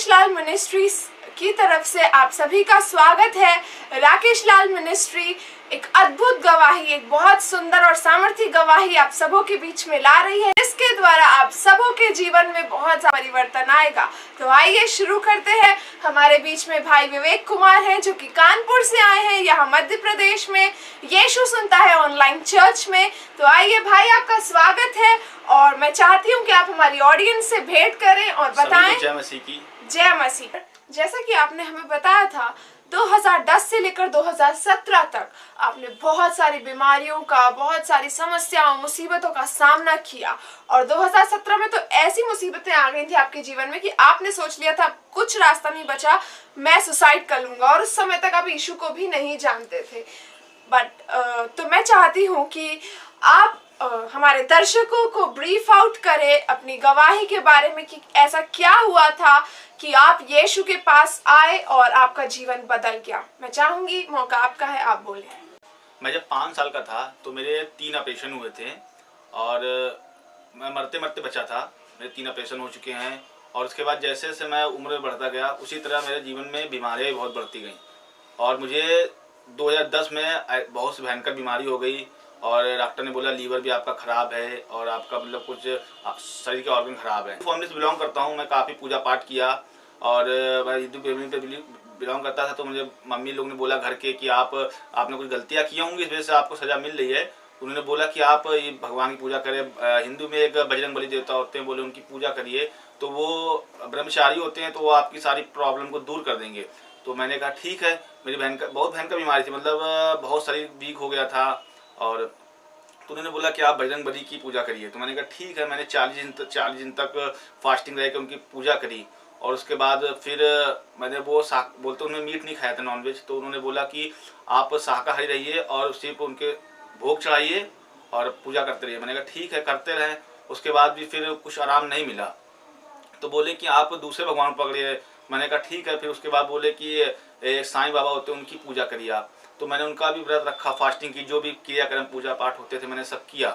राकेश लाल ministries की तरफ से आप सभी का स्वागत है। राकेश लाल मिनिस्ट्री एक अद्भुत गवाही, एक बहुत सुंदर और सामर्थ्य गवाही आप सबों के बीच में ला रही है, जिसके द्वारा आप सबों के जीवन में बहुत सा परिवर्तन आएगा। तो आइए शुरू करते हैं। हमारे बीच में भाई विवेक कुमार हैं, जो कि कानपुर से आए हैं, यहाँ मध्य प्रदेश में यीशु सुनता है ऑनलाइन चर्च में। तो आइए भाई, आपका स्वागत है और मैं चाहती हूँ कि आप हमारी ऑडियंस से भेंट करें और बताएं। जय मसीह की जय मसीह। जैसा कि आपने हमें बताया था, 2010 से लेकर 2017 तक आपने बहुत सारी बीमारियों का, बहुत सारी समस्याओं, मुसीबतों का सामना किया और 2017 में तो ऐसी मुसीबतें आ गई थी आपके जीवन में कि आपने सोच लिया था कुछ रास्ता नहीं बचा, मैं सुसाइड कर लूंगा। और उस समय तक आप यीशु को भी नहीं जानते थे। तो मैं चाहती हूँ कि आप हमारे दर्शकों को ब्रीफ आउट करें अपनी गवाही के बारे में कि ऐसा क्या हुआ था कि आप यीशु के पास आए और आपका जीवन बदल गया। मैं चाहूंगी, मौका आपका है, आप बोलें। मैं जब 5 साल का था तो मेरे 3 ऑपरेशन हुए थे और मैं मरते मरते बचा था। मेरे 3 ऑपरेशन हो चुके हैं और उसके बाद जैसे जैसे मैं उम्र में बढ़ता गया, उसी तरह मेरे जीवन में बीमारियाँ भी बहुत बढ़ती गईं और मुझे 2010 में बहुत सी भयंकर बीमारी हो गई और डॉक्टर ने बोला लीवर भी आपका ख़राब है और आपका मतलब कुछ शरीर के ऑर्गन ख़राब है। फैमिली से बिलोंग करता हूँ, मैं काफ़ी पूजा पाठ किया और मैं हिंदू फैमिली पे बिलोंग करता था। तो मुझे मम्मी लोग ने बोला घर के कि आपने कुछ गलतियाँ की होंगी, इस वजह से आपको सज़ा मिल रही है। उन्होंने बोला कि आप ये भगवान की पूजा करें। हिंदू में एक बजरंग बली देवता होते हैं, बोले उनकी पूजा करिए तो वो ब्रह्मचारी होते हैं, तो वो आपकी सारी प्रॉब्लम को दूर कर देंगे। तो मैंने कहा ठीक है। मेरी बहुत भयंकर बीमारी थी, मतलब बहुत शरीर वीक हो गया था और तो उन्होंने बोला कि आप बजरंग बली की पूजा करिए। तो मैंने कहा ठीक है। मैंने 40 दिन तक फास्टिंग रह के उनकी पूजा करी और उसके बाद फिर मैंने वो बोलते उन्होंने मीट नहीं खाया था, नॉनवेज। तो उन्होंने बोला कि आप शाकाहारी रहिए और सिर्फ उनके भोग चढ़ाइए और पूजा करते रहिए। मैंने कहा ठीक है, करते रहें। उसके बाद भी फिर कुछ आराम नहीं मिला तो बोले कि आप दूसरे भगवान पकड़िए। मैंने कहा ठीक है। फिर उसके बाद बोले कि साईं बाबा होते हैं, उनकी पूजा करिए आप। तो मैंने उनका भी व्रत रखा, फास्टिंग की, जो भी क्रियाक्रम पूजा पाठ होते थे मैंने सब किया।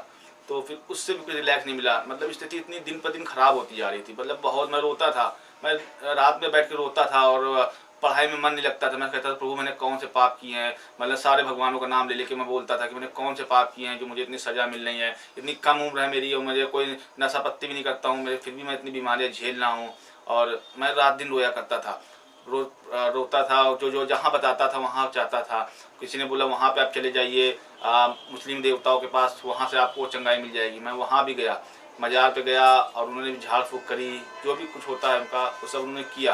तो फिर उससे भी कुछ रिलैक्स नहीं मिला। मतलब स्थिति इतनी दिन पर दिन खराब होती जा रही थी। मतलब बहुत मैं रोता था, मैं रात में बैठ के रोता था और पढ़ाई में मन नहीं लगता था। मैं कहता था प्रभु मैंने कौन से पाप किए हैं। मतलब सारे भगवानों का नाम ले लेके मैं बोलता था कि मैंने कौन से पाप किए हैं जो मुझे इतनी सज़ा मिल रही है। इतनी कम उम्र है मेरी और मुझे कोई नशा पत्ती भी नहीं करता हूँ, मेरे फिर भी मैं इतनी बीमारियाँ झेल रहा हूँ। और मैं रात दिन रोया करता था, रोता था। जो जहाँ बताता था वहाँ जाता था। किसी ने बोला वहाँ पे आप चले जाइए मुस्लिम देवताओं के पास, वहाँ से आपको चंगाई मिल जाएगी। मैं वहाँ भी गया, मज़ार पे गया और उन्होंने भी झाड़ फूँक करी, जो भी कुछ होता है उनका वो सब उन्होंने किया।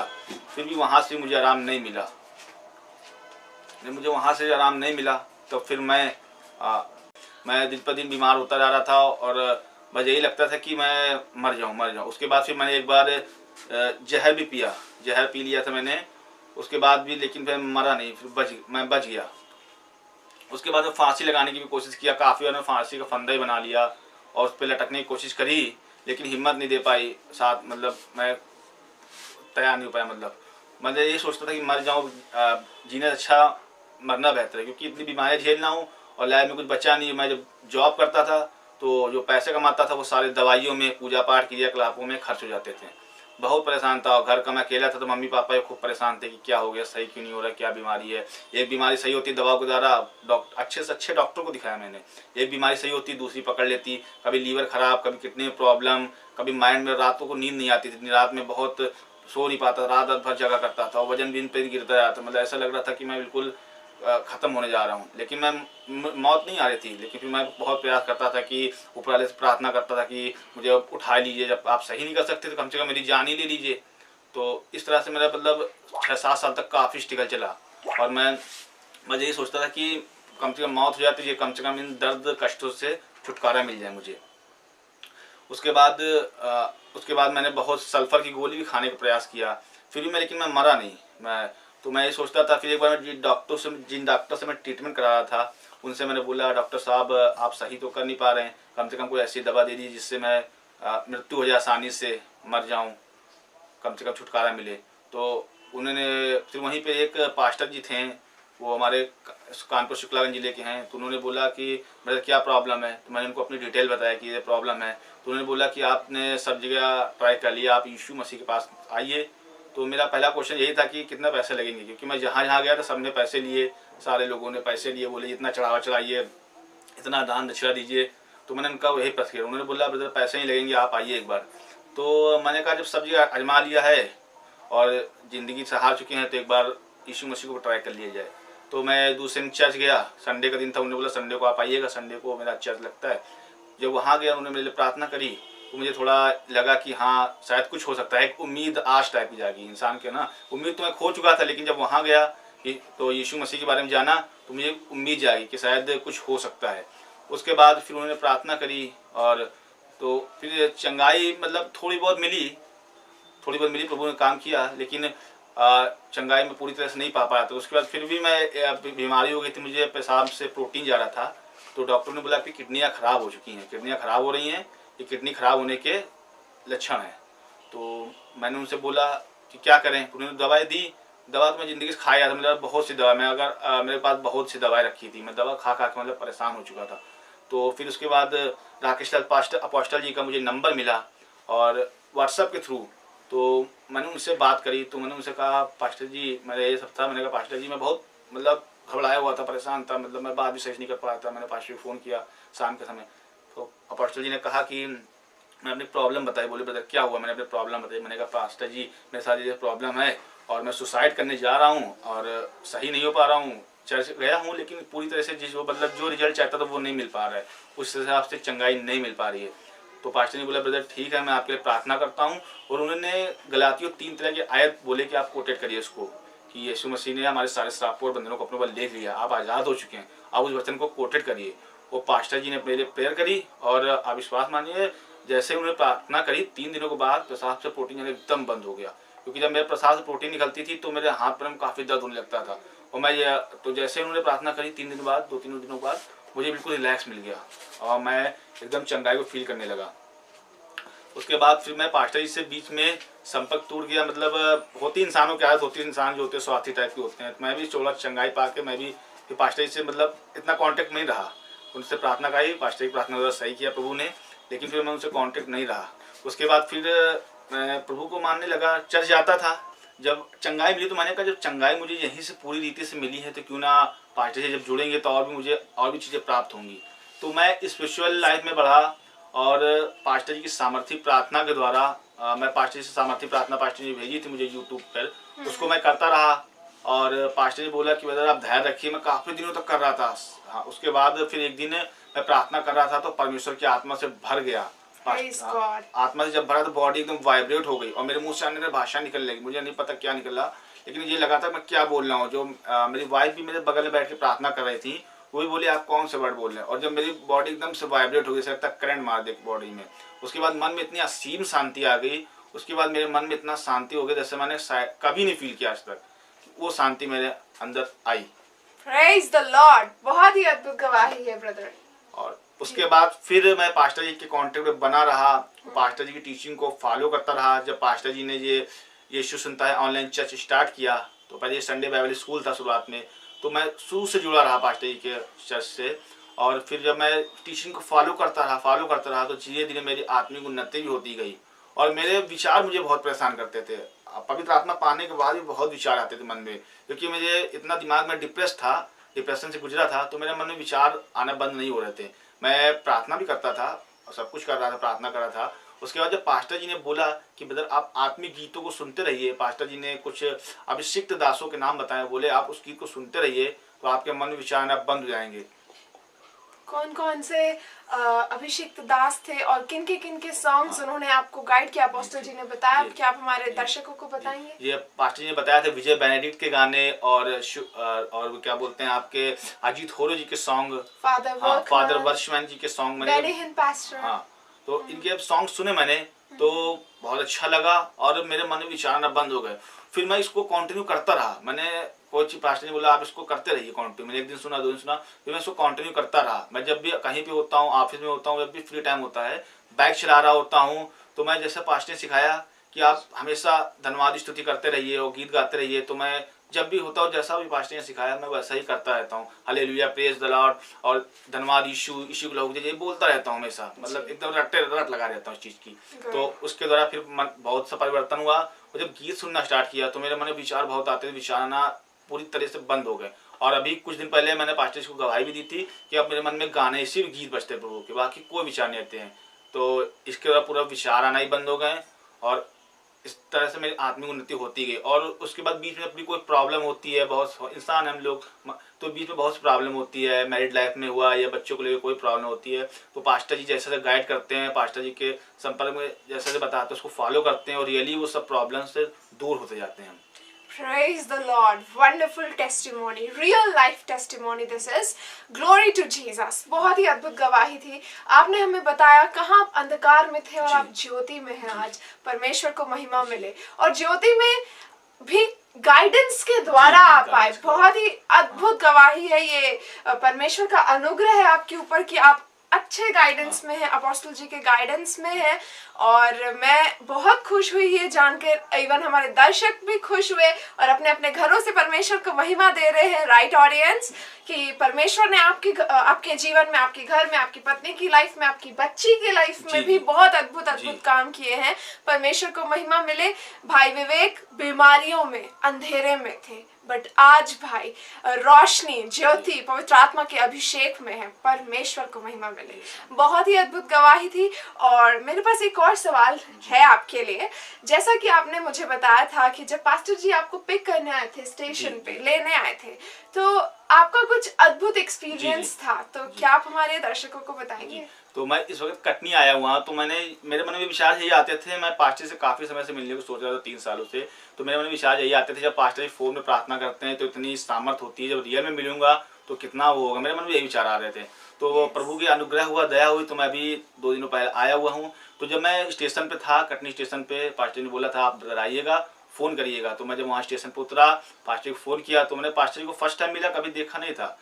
फिर भी वहाँ से मुझे आराम नहीं मिला। तो फिर मैं दिन पर दिन बीमार होता जा रहा था और मुझे यही लगता था कि मैं मर जाऊँ। उसके बाद फिर मैंने एक बार जहर भी पिया, जहर पी लिया था मैंने उसके बाद भी, लेकिन फिर मरा नहीं, फिर मैं बच गया। उसके बाद मैं फांसी लगाने की भी कोशिश किया, काफ़ी बार मैं फांसी का फंदा ही बना लिया और उस पर लटकने की कोशिश करी, लेकिन हिम्मत नहीं दे पाई साथ, मतलब मैं तैयार नहीं हो पाया। मतलब मैं ये सोचता था कि मर जाऊँ, जीने अच्छा मरना बेहतर है, क्योंकि इतनी बीमारियाँ झेल रहा हूँ और लाइफ में कुछ बचा नहीं। मैं जब जॉब करता था तो जो पैसे कमाता था वो सारे दवाइयों में, पूजा पाठ क्रियाकलापों में खर्च हो जाते थे। बहुत परेशान था और घर का मैं अकेला था तो मम्मी पापा खूब परेशान थे कि क्या हो गया, सही क्यों नहीं हो रहा, क्या बीमारी है। एक बीमारी सही होती दवा के द्वारा, अच्छे से अच्छे डॉक्टर को दिखाया मैंने। एक बीमारी सही होती दूसरी पकड़ लेती, कभी लीवर खराब, कभी किडनी में प्रॉब्लम, कभी माइंड में रातों को नींद नहीं आती थी, रात में बहुत सो नहीं पाता, रात भर जगा करता था, वजन दिन पे गिरता जाता। मतलब ऐसा लग रहा था कि मैं बिल्कुल ख़त्म होने जा रहा हूँ। लेकिन मैं मौत नहीं आ रही थी, लेकिन फिर मैं बहुत प्रयास करता था कि ऊपर वाले से प्रार्थना करता था कि मुझे उठा लीजिए, जब आप सही नहीं कर सकते तो कम से कम मेरी जान ही ले लीजिए। तो इस तरह से मेरा मतलब 6-7 साल तक काफ़ी स्ट्रगल चला और मैं यही सोचता था कि कम से कम मौत हो जाती है, कम से कम इन दर्द कष्टों से छुटकारा मिल जाए मुझे। उसके बाद मैंने बहुत सल्फ़र की गोली भी खाने का प्रयास किया, फिर भी लेकिन मैं मरा नहीं। तो मैं ये सोचता था। फिर एक बार जिन डॉक्टर से मैं ट्रीटमेंट करा रहा था उनसे मैंने बोला डॉक्टर साहब आप सही तो कर नहीं पा रहे हैं, कम से कम कोई ऐसी दवा दे दीजिए जिससे मैं मृत्यु हो जाए, आसानी से मर जाऊं, कम से कम छुटकारा मिले। तो उन्होंने फिर वहीं पे एक पास्टर जी थे, वो हमारे कानपुर शुक्लागंज जिले के हैं। तो उन्होंने बोला कि मेरा क्या प्रॉब्लम है। तो मैंने उनको अपनी डिटेल बताया कि ये प्रॉब्लम है। तो उन्होंने बोला कि आपने सब जगह ट्राई कर लिया, आप यीशु मसीह के पास आइए तो मेरा पहला क्वेश्चन यही था कि कितना पैसे लगेंगे, क्योंकि मैं जहाँ जहाँ गया था सबने पैसे लिए, सारे लोगों ने पैसे लिए, बोले इतना चढ़ावा चढ़ाइए, इतना दान दक्षिणा दीजिए। तो मैंने उनका वही प्रश्न किया, उन्होंने बोला ब्रदर पैसे ही लगेंगे, आप आइए एक बार। तो मैंने कहा जब सब जगह आजमा लिया है और ज़िंदगी से हार चुके हैं तो एक बार यीशु मसीह को ट्राई कर लिया जाए। तो मैं दूसरे दिन चर्च गया, संडे का दिन था, उन्होंने बोला संडे को आप आइएगा, संडे को मेरा चर्च लगता है। जब वहाँ गया उन्होंने मेरे लिए प्रार्थना करी तो मुझे थोड़ा लगा कि हाँ शायद कुछ हो सकता है, एक उम्मीद आश टाइप की जागी इंसान के ना। उम्मीद तो मैं खो चुका था, लेकिन जब वहाँ गया कि तो यीशु मसीह के बारे में जाना तो मुझे उम्मीद जागी कि शायद कुछ हो सकता है। उसके बाद फिर उन्होंने प्रार्थना करी और तो फिर चंगाई मतलब थोड़ी बहुत मिली, प्रभु ने काम किया, लेकिन चंगाई में पूरी तरह से नहीं पा पाया। तो उसके बाद फिर भी मैं बीमारी हो गई थी, मुझे पेशाब से प्रोटीन जा रहा था। तो डॉक्टर ने बोला कि किडनियाँ ख़राब हो चुकी हैं, किडनियाँ ख़राब हो रही हैं, ये किडनी ख़राब होने के लक्षण हैं। तो मैंने उनसे बोला कि क्या करें, उन्होंने दवाई दी। दवा तो मैं ज़िंदगी से खाया था, मेरा बहुत सी दवा, मैं अगर मेरे पास बहुत सी दवाई रखी थी, मैं दवा खा खा के मतलब परेशान हो चुका था। तो फिर उसके बाद राकेश लाल अपोस्टल जी का मुझे नंबर मिला और व्हाट्सएप के थ्रू तो मैंने उनसे बात करी। तो मैंने उनसे कहा पास्टर जी मेरा ये सब था, मैंने कहा पास्टर जी मैं बहुत मतलब घबराया हुआ था, परेशान था, मतलब मैं बात भी सही नहीं कर पाया था। मैंने पास्टर को फ़ोन किया शाम के समय, तो अपोस्टल जी ने कहा कि मैं अपनी प्रॉब्लम बताई। बोले ब्रदर क्या हुआ, मैंने अपनी प्रॉब्लम बताई। मैंने कहा पास्टर जी मेरे साथ ये प्रॉब्लम है और मैं सुसाइड करने जा रहा हूँ और सही नहीं हो पा रहा हूँ, चर्च गया हूँ लेकिन पूरी तरह से मतलब जो रिजल्ट चाहता था वो नहीं मिल पा रहा है, उस हिसाब से चंगाई नहीं मिल पा रही है। तो पास्टर ने बोला ब्रदर ठीक है मैं आपके लिए प्रार्थना करता हूँ। और उन्होंने गलातियों 3 तरह के आयत बोले कि आप कोटेट करिए उसको, कि यीशु मसीह ने हमारे सारे श्रापों और बंधनों को अपने ऊपर ले लिया, आप आज़ाद हो चुके हैं, आप उस वचन को कोटेट करिए। वो पास्टर जी ने मेरे लिए प्रेयर करी और आप विश्वास मानिए जैसे उन्होंने प्रार्थना करी 3 दिनों के बाद पेशाब से प्रोटीन जाना एकदम बंद हो गया। क्योंकि जब मेरे पेशाब से प्रोटीन निकलती थी तो मेरे हाथ पैर में काफ़ी दर्द होने लगता था। और मैं ये तो जैसे उन्होंने प्रार्थना करी 3 दिन बाद 2-3 दिनों बाद मुझे बिल्कुल रिलैक्स मिल गया और मैं एकदम चंगाई को फील करने लगा। उसके बाद फिर मैं पास्टर जी से बीच में संपर्क टूट गया, मतलब होती इंसानों की आदत होती है, इंसान जो होते हैं स्वार्थी टाइप के होते हैं। तो मैं भी चोला चंगाई पा के मैं भी फिर पास्टर जी से मतलब इतना कांटेक्ट नहीं रहा। उनसे प्रार्थना करी, पास्टर की प्रार्थना वगैरह सही किया प्रभु ने, लेकिन फिर मैं उनसे कांटेक्ट नहीं रहा। उसके बाद फिर मैं प्रभु को मानने लगा, चर्च जाता था। जब चंगाई मिली तो मैंने कहा जब चंगाई मुझे यहीं से पूरी रीति से मिली है तो क्यों ना पास्टर से जब जुड़ेंगे तो और भी मुझे और भी चीज़ें प्राप्त होंगी। तो मैं स्पिरिचुअल लाइफ में बढ़ा और पास्टर जी की सामर्थ्य प्रार्थना के द्वारा मैं पास्टर जी से सामर्थ्य प्रार्थना पास्टर जी भेजी थी मुझे यूट्यूब पर, उसको मैं करता रहा। और पास्टर जी बोला कि ब्रदर आप धैर्य रखिए, मैं काफ़ी दिनों तक कर रहा था। हाँ, उसके बाद फिर एक दिन मैं प्रार्थना कर रहा था तो परमेश्वर की आत्मा से भर गया। आत्मा से जब भरा तो बॉडी एकदम वाइब्रेट हो गई और मेरे मुंह से आने भाषा निकलने लगी। मुझे नहीं पता क्या निकला, लेकिन ये लगा था मैं क्या बोल रहा हूँ। जो मेरी वाइफ भी मेरे बगल में बैठ के प्रार्थना कर रही थी वो भी बोली आप कौन से वर्ड बोल रहे हैं। और जब मेरी बॉडी एकदम से वाइब्रेट हो गई, सर तक करंट मार दे बॉडी में, उसके बाद मन में इतनी असीम शांति आ गई। उसके बाद मेरे मन में इतना शांति हो गया जैसे मैंने कभी नहीं फील किया आज तक, वो शांति मेरे अंदर आई। Praise the Lord, बहुत ही अद्भुत गवाही है ब्रदर। और उसके बाद फिर मैं पास्टर जी के कांटेक्ट में बना रहा, पास्टर जी की टीचिंग को फॉलो करता रहा। जब पास्टर जी ने ये यीशु सुनता है ऑनलाइन चर्च स्टार्ट किया तो पहले संडे बाइबल स्कूल था शुरुआत में, तो मैं शुरू से जुड़ा रहा पास्टर जी के चर्च से। और फिर जब मैं टीचिंग को फॉलो करता रहा तो धीरे धीरे मेरी आत्मिक उन्नति भी होती गई। और मेरे विचार मुझे बहुत परेशान करते थे। पवित्र आत्मा पाने के बाद भी बहुत विचार आते थे मन में, क्योंकि मुझे इतना दिमाग में डिप्रेशन से गुजरा था, तो मेरे मन में विचार आना बंद नहीं हो रहे थे। मैं प्रार्थना भी करता था और सब कुछ कर रहा था, प्रार्थना कर रहा था। उसके बाद जब पास्टर जी ने बोला कि ब्रदर आप आत्मिक गीतों को सुनते रहिए, पास्टर जी ने कुछ अभिषिक्त दासों के नाम बताए, बोले आप उस गीत को सुनते रहिए तो आपके मन में विचार आना बंद हो जाएंगे। कौन कौन से अभिषिक्त दास थे और किन के सॉन्ग्स उन्होंने आपको गाइड किया, अपोस्टल जी ने बताया, क्या आप हमारे दर्शकों को बताएंगे? ये पास्टर जी ने बताया था विजय बेनेडिक्ट के गाने और क्या बोलते हैं आपके अजीत होरो जी के सॉन्ग, फादर वर्शमैन जी के सॉन्ग मैंने, हाँ तो इनके सॉन्ग सुने मैंने तो बहुत अच्छा लगा और मेरे मन में विचार आना बंद हो गए। फिर मैं इसको कंटिन्यू करता रहा। मैंने कोई चीज पास्टर ने बोला आप इसको करते रहिए कंटिन्यू। मैंने एक दिन सुना, 2 दिन सुना, फिर मैं इसको कंटिन्यू करता रहा। मैं जब भी कहीं पे होता हूँ, ऑफिस में होता हूँ, जब भी फ्री टाइम होता है, बाइक चला रहा होता हूँ, तो मैं जैसे पास्टर ने सिखाया कि आप हमेशा धन्यवाद स्तुति करते रहिए और गीत गाते रहिए, तो मैं जब भी होता हो, जैसा भी पास्टर ने सिखाया मैं वैसा ही करता रहता हूँ। हालेलुया, प्रेज द लॉर्ड, और धन्यवाद यीशु, यीशु के लोग, ये बोलता रहता हूँ हमेशा, मतलब एकदम रट लगा रहता हूँ इस चीज़ की। तो उसके द्वारा फिर मन बहुत सा परिवर्तन हुआ, और जब गीत सुनना स्टार्ट किया तो मेरे मन में विचार बहुत आते थे, विचार आना पूरी तरह से बंद हो गए। और अभी कुछ दिन पहले मैंने पास्टर जी को गवाही भी दी थी कि अब मेरे मन में गाने, सिर्फ गीत बजते प्रभु के, बाकी कोई विचार नहीं आते हैं। तो इसके बाद पूरा विचार आना ही बंद हो गए, और इस तरह से मेरी आत्मिक उन्नति होती गई। और उसके बाद बीच में अपनी कोई प्रॉब्लम होती है, बहुत इंसान हम लोग, तो बीच में बहुत प्रॉब्लम होती है, मैरिड लाइफ में हुआ या बच्चों को लेकर कोई प्रॉब्लम होती है, तो पास्टर जी जैसे गाइड करते हैं, पास्टर जी के संपर्क में जैसे बताते हैं उसको फॉलो करते हैं, और रियली वो सब प्रॉब्लम से दूर होते जाते हैं। Praise the Lord. Wonderful testimony. Real life testimony this is. Glory to Jesus. बहुत ही अद्भुत गवाही थी। आपने हमें बताया कहाँ आप अंधकार में थे और आप ज्योति में हैं आज। परमेश्वर को महिमा मिले। और ज्योति में भी गाइडेंस के द्वारा आप आए। बहुत ही अद्भुत गवाही है ये। परमेश्वर का अनुग्रह है आपके ऊपर कि आप अच्छे गाइडेंस में है, अपोस्टल जी के गाइडेंस में है। और मैं बहुत खुश हुई ये जानकर, इवन हमारे दर्शक भी खुश हुए और अपने अपने घरों से परमेश्वर को महिमा दे रहे हैं। राइट ऑडियंस, कि परमेश्वर ने आपके जीवन में, आपके घर में, आपकी पत्नी की लाइफ में, आपकी बच्ची की लाइफ में भी बहुत अद्भुत काम किए हैं। परमेश्वर को महिमा मिले। भाई विवेक बीमारियों में, अंधेरे में थे, बट आज भाई रोशनी, ज्योति, पवित्र आत्मा के अभिषेक में है। परमेश्वर को महिमा मिले। बहुत ही अद्भुत गवाही थी। और मेरे पास एक और सवाल है आपके लिए। जैसा कि आपने मुझे बताया था कि जब पास्टर जी आपको पिक करने आए थे, स्टेशन पे लेने आए थे, तो आपका कुछ अद्भुत एक्सपीरियंस था, तो क्या आप हमारे दर्शकों को बताएंगे? तो मैं इस वक्त कटनी आया हुआ, तो मेरे मन में विचार यही आते थे। मैं पास्टर से काफ़ी समय से मिलने को सोच रहा था, 3 सालों से। तो मेरे मन में विचार यही आते थे, जब पास्टर जी फोन में प्रार्थना करते हैं तो इतनी सामर्थ होती है, जब रियल में मिलूंगा तो कितना वो होगा। मेरे मन में यही विचार आ रहे थे। तो प्रभु की अनुग्रह हुआ, दया हुई, तो मैं अभी 2 दिनों पहले आया हुआ हूँ। तो जब मैं स्टेशन पे था, कटनी स्टेशन पे, पास्टर ने बोला था आप आइएगा, फ़ोन करिएगा। तो मैं जब वहाँ स्टेशन पर उतरा, पास्टर को फ़ोन किया, तो मैंने पास्टर जी को फर्स्ट टाइम मिला, कभी देखा नहीं था,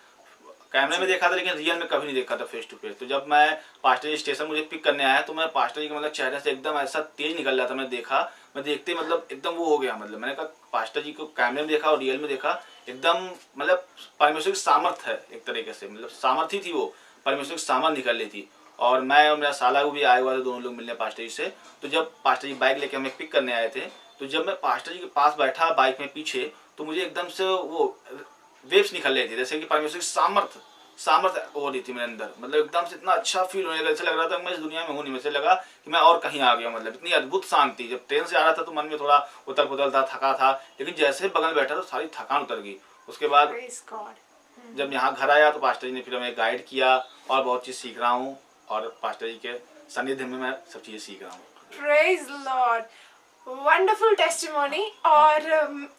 कैमरे में देखा था लेकिन रियल में कभी नहीं देखा था फेस टू फेस। तो जब मैं पास्टर जी स्टेशन मुझे पिक करने आया, तो मैं पास्टर जी के मतलब चेहरे से एकदम ऐसा तेज निकल रहा था, मैं देखा, मैं देखते मतलब एकदम वो हो गया। मतलब मैंने कहा पास्टर जी को कैमरे में देखा और रियल में देखा, एकदम मतलब परमेश्वर की सामर्थ है एक तरीके से, मतलब सामर्थी थी वो, परमेश्वर की सामर्थ निकल रही थी। और मैं और मेरा साला भी आए हुआ थे, दोनों लोग मिलने पास्टर जी से। तो जब पास्टर जी बाइक लेके हमें पिक करने आए थे, तो जब मैं पास्टर जी के पास बैठा बाइक में पीछे, तो मुझे एकदम से वो वेव्स निकल रही थी, जैसे कि परमेश्वर की सामर्थ हो रही थी मेरे अंदर। मतलब एकदम से इतना अच्छा फील होने लगा, ऐसा लग रहा था मैं इस दुनिया में हूँ नहीं, मुझे लगा कि मैं और कहीं आ गया। मतलब इतनी अद्भुत शांति। जब ट्रेन से आ रहा था तो मन में थोड़ा उथल पुथल था, थका था, लेकिन जैसे बगल बैठा तो सारी थकान उतर गई। उसके बाद जब यहाँ घर आया तो पास्टर जी ने फिर हमें गाइड किया, और बहुत चीज़ सीख रहा हूँ, और पास्टर जी के सानिध्य में मैं सब चीज़ें सीख रहा हूँ। Praise Lord, wonderful testimony. और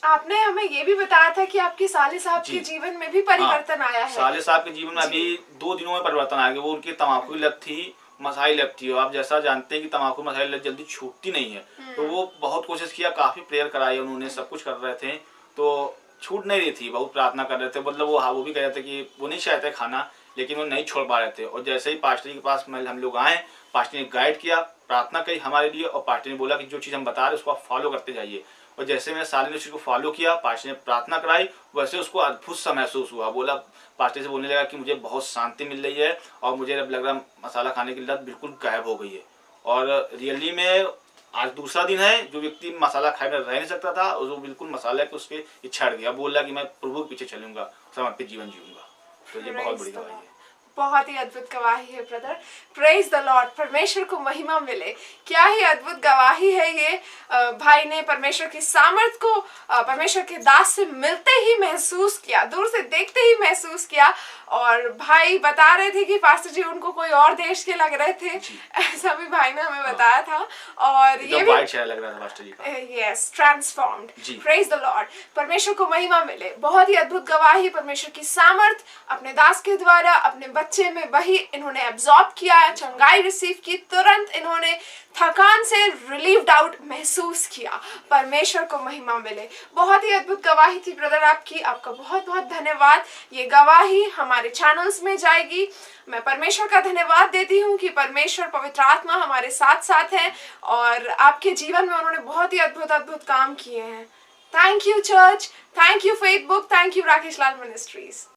आपने हमें ये भी बताया था कि आपके साले साहब के जीवन में भी परिवर्तन आया है। साले साहब के जीवन में अभी 2 दिनों में परिवर्तन आ गया। वो उनकी तम्बाकू की लत थी, मसाई लत थी। आप जैसा जानते हैं कि तम्बाकू मसाई लत जल्दी छूटती नहीं है, तो वो बहुत कोशिश किया, काफ़ी प्रेयर कराई उन्होंने, सब कुछ कर रहे थे, तो छूट नहीं रही थी। बहुत प्रार्थना कर रहे थे, मतलब वो भी कह रहे थे कि वो नहीं चाहते खाना, लेकिन वो नहीं छोड़ पा रहे थे। और जैसे ही पास्टर जी के पास हम लोग आए, पास्टर ने गाइड किया, प्रार्थना करी हमारे लिए, और पास्टर ने बोला कि जो चीज़ हम बता रहे हैं उसको आप फॉलो करते जाइए। और जैसे मेरे साले ने उस चीज़ को फॉलो किया, पास्टर ने प्रार्थना कराई, वैसे उसको अद्भुत सा महसूस हुआ। बोला, पास्टर से बोलने लगा कि मुझे बहुत शांति मिल रही है, और मुझे अब लग रहा मसाला खाने की लत बिल्कुल गायब हो गई है। और रियली में आज दूसरा दिन है, जो व्यक्ति मसाला खाए में रह नहीं सकता था, और वो बिल्कुल मसाला की उसकी इच्छा हट गया। बोल रहा कि मैं प्रभु के पीछे चलूंगा, समर्पित जीवन जीऊंगा। तो ये बहुत बड़ी गवाही है। बहुत ही अद्भुत गवाही है ब्रदर। प्रेज द लॉर्ड, परमेश्वर को महिमा मिले। क्या ही अद्भुत गवाही है ये। भाई ने परमेश्वर की सामर्थ को परमेश्वर के दास से मिलते ही महसूस किया, दूर से देखते ही महसूस किया। और भाई बता रहे थे कि पास्टर जी उनको कोई और देश के लग रहे थे, ऐसा भी भाई ने हमें बताया था। और ये भी लग रहा था पास्टर जी का। Yes, transformed. Praise the Lord, परमेश्वर को महिमा मिले। बहुत ही अद्भुत गवाही, परमेश्वर की सामर्थ अपने दास के द्वारा अपने बच्चे में वही इन्होंने एब्जॉर्ब किया, चंगाई रिसीव की, तुरंत इन्होंने थकान से रिलीव्ड आउट महसूस किया। परमेश्वर को महिमा मिले। बहुत ही अद्भुत गवाही थी ब्रदर आपकी, आपका बहुत बहुत धन्यवाद। ये गवाही हमारे चैनल्स में जाएगी। मैं परमेश्वर का धन्यवाद देती हूँ कि परमेश्वर पवित्र आत्मा हमारे साथ साथ है, और आपके जीवन में उन्होंने बहुत ही अद्भुत काम किए हैं। Thank you, church. Thank you, Faith Book. Thank you, Rakesh Lal Ministries.